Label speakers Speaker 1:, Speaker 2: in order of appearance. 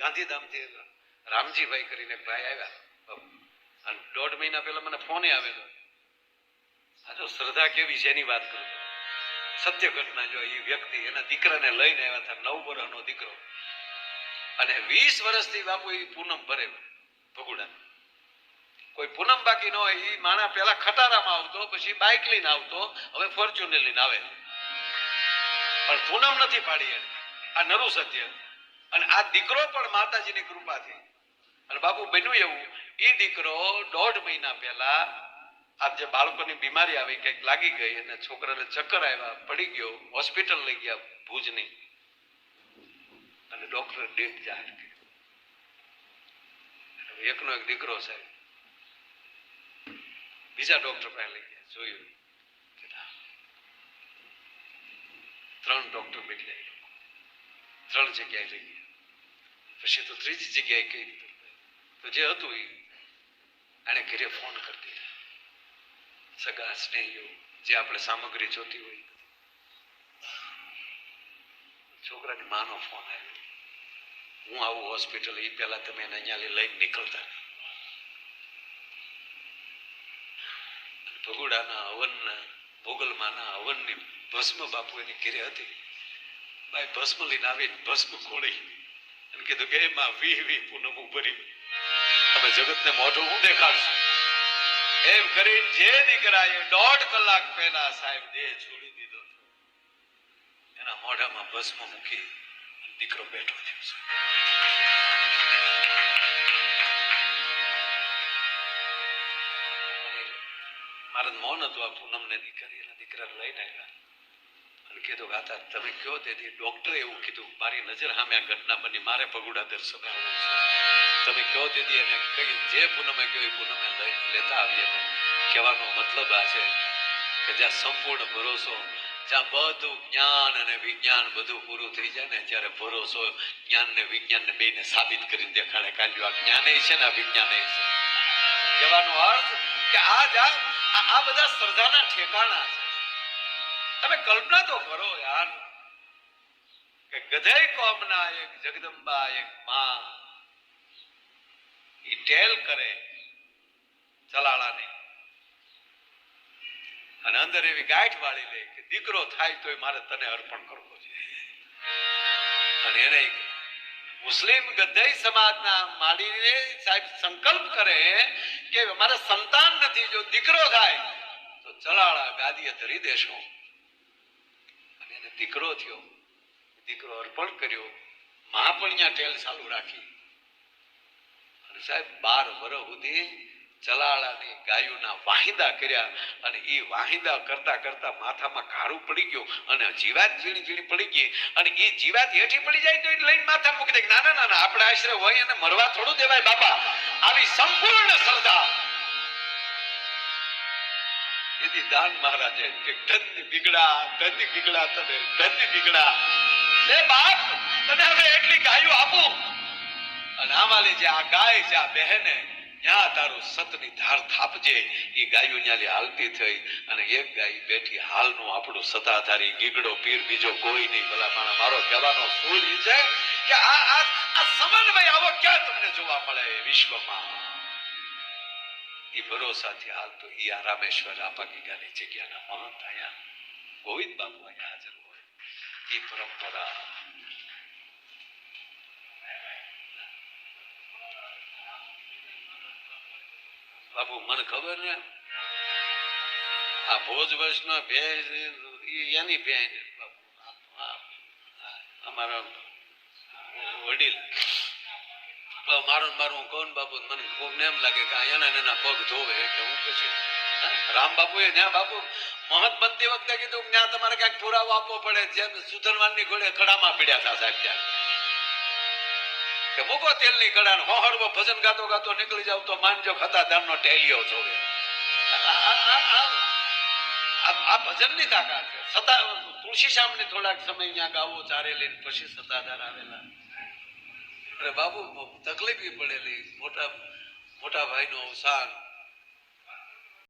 Speaker 1: ગાંધીધામથી રામજીભાઈ કરીને ભાઈ આવ્યા અને 1.5 મહિના પહેલા મને ફોને આવેલો. આ જો શ્રદ્ધા કેવી છે એની વાત કરું. સત્ય ઘટના. જો એ વ્યક્તિ એના દીકરાને લઈને આવ્યા હતા, 9 વર્ષનો દીકરો, અને 20 વર્ષથી બાપુ એ પૂનમ ભરે ભગુડા. કોઈ પૂનમ બાકી ન હોય. એ માણા પેલા ખટારામાં આવતો, પછી બાઇક લઈને આવતો, હવે ફોર્ચ્યુનર લઈને આવે, પણ પૂનમ નથી પાડી એને. આ નરું સત્ય. અને આ દીકરો પણ માતાજીની કૃપાથી. અને બાપુ બન્યું એવું, એ દીકરો 1.5 મહિના પહેલા આ જે બાળકોની બીમારી આવી, કંઈક લાગી ગઈ અને છોકરાને ચક્કર આવ્યા, પડી ગયો, હોસ્પિટલ લઈ ગયા ભુજની, અને ડોક્ટરે ડેથ જાહેર કરી. એકનો એક દીકરો સાહેબ બીજા ડોક્ટર પાસે લઈ ગયા, જોયું 3 ડોક્ટર બદલાય, 3 જગ્યાએ લઈ ગયા. પછી તો 3જી જગ્યાએ કહી દીધું. તો જે હતું એ એને ઘરે ફોન કરી દીધા, સગા સ્નેહીઓ, જે આપણે સામગ્રી જોતી હોય. છોકરાની માનો ફોન આવ્યો, હું આવું હોસ્પિટલ, એ પહેલા તમે એને અહીંયા લઈને નીકળતા. ભગુડાના હવનના, ભોગલમાના હવનની ભસ્મ બાપુ એની ઘરે હતી. ભાઈ ભસ્મ લઈને આવીને ભસ્મ ખોળી અને કીધું કે એમાં 20 પૂનમ ભરી તમે જગતને મોઢું હું દેખાડશું. એમ કરીને જે દીકરાએ 1.5 કલાક પહેલા સાહેબ દેહ છોડી દીધો, એના મોઢામાં ભસ્મ મૂકી દીકરો બેઠો થયો છે. મારે મૌન હતું. આ પૂનમ ને દીકરી એના દીકરાને લઈને આવ્યા અને કીધું ગાતા તમે કહો. તેથી ડોક્ટરે એવું કીધું, મારી નજર સામે આ ઘટના બની, મારે ભગુડા દર્શન આવવું છે. તમે કહો તેથી એને કઈ જે પૂનમે કહ્યું એ પૂનમે લઈને લેતા આવીએ. કહેવાનો મતલબ આ છે કે જ્યાં સંપૂર્ણ ભરોસો, જ્યાં બધું જ્ઞાન અને વિજ્ઞાન બધું પૂરું થઈ જાય ને, ત્યારે ભરોસો જ્ઞાન ને વિજ્ઞાન ને બેને સાબિત કરીને દેખાડે. કાલ્યું આ જ્ઞાને છે ને આ વિજ્ઞાને છે. કહેવાનો અર્થ કે આ બધા શ્રદ્ધાના ઠેકાણા છે. તમે કલ્પના તો કરો યાર કે ગધેય કોમના એક જગદંબા એક માં ઈ ટેલ કરે ચલાળાને, અને અંદર એવી ગાંઠ વાળી લે કે દીકરો થાય તો મારે તને અર્પણ કરવો છે. અને એને મુસ્લિમ ગધેય સમાજના માડીને સાહેબ સંકલ્પ કરે કે અમારે સંતાન નથી, જો દીકરો થાય તો ચલાળા ગાદીએ ધરી દેશો. અને એને દીકરો થયો, દીકરો અર્પણ કર્યો. માં પણ ત્યાં ટેલ ચાલુ રાખી. અને સાહેબ 12 વર્ષ સુધી ચલાળાની ગાયોના વાહિંદા કર્યા. અને એ વાહિંદા કરતા કરતા માથામાં કાળું પડી ગયું અને જીવાત ઝીણી ઝીણી પડી ગઈ. અને એ જીવાત હેઠી પડી જાય તો એ લઈને માથા મૂકી દે. ના ના ના, આપણે આશરે હોય અને મરવા થોડું દેવાય બાપા. આવી સંપૂર્ણ શ્રદ્ધા. એથી દાન મહારાજે કે ધન્ય બીગડા તને, ધન્ય બીગડા એ બાપ, તને હવે એટલી ગાયો આપું. અને આમાલી જે આ ગાય છે, આ બહેને ત્યાં તારું સતની ધાર થાપજે. એ ગાયો ન્યાલી હાલતી થઈ અને એક ગાય બેઠી. હાલનું આપણું સતાધારી ગીગડો પીર બીજો કોઈ નહીં. ભલા મારો કહેવાનો સૂર એ છે કે આ સમન્વય આવો ક્યાં તમને જોવા મળે વિશ્વમાં. એ ભરોસાથી હાલતો એ આ રામેશ્વર આપા ગીગાની જગ્યાના મહંત અહીંયા ગોવિંદ બાપુ અહીંયા હાજર હોય. એ પરંપરા બાપુ મને ખબર ને, આ ભોજ વૈષ્ણવ ભેજ એની ભેજ અમારા વડીલ મારું કોણ બાપુ, મને કોઈને એમ લાગે કે એના એના પગ ધોવે એટલે હું પછી રામ બાપુ એ ત્યાં બાપુ મહંત બનતી વખતે કીધું ત્યાં તમારે ક્યાંક પુરાવો આપવો પડે. જેમ સુધરવાનની ઘોડે કડામાં પીડ્યા હતા સાહેબ ત્યાં કે મૂકો તેલની કડા, હોહરવો ભજન ગાતો ગાતો નીકળી જાવ તો માનજો ખતાદારનો ટેલિયો જોવે. આ ભજનની તાકાત છે. તુલસી શ્યામને થોડાક સમય ત્યાં ગાવો ચારે લઈને પછી સત્તાધાર આવેલા. અરે બાબુ તકલીફ પડેલી, મોટા ભાઈનું અવસાન,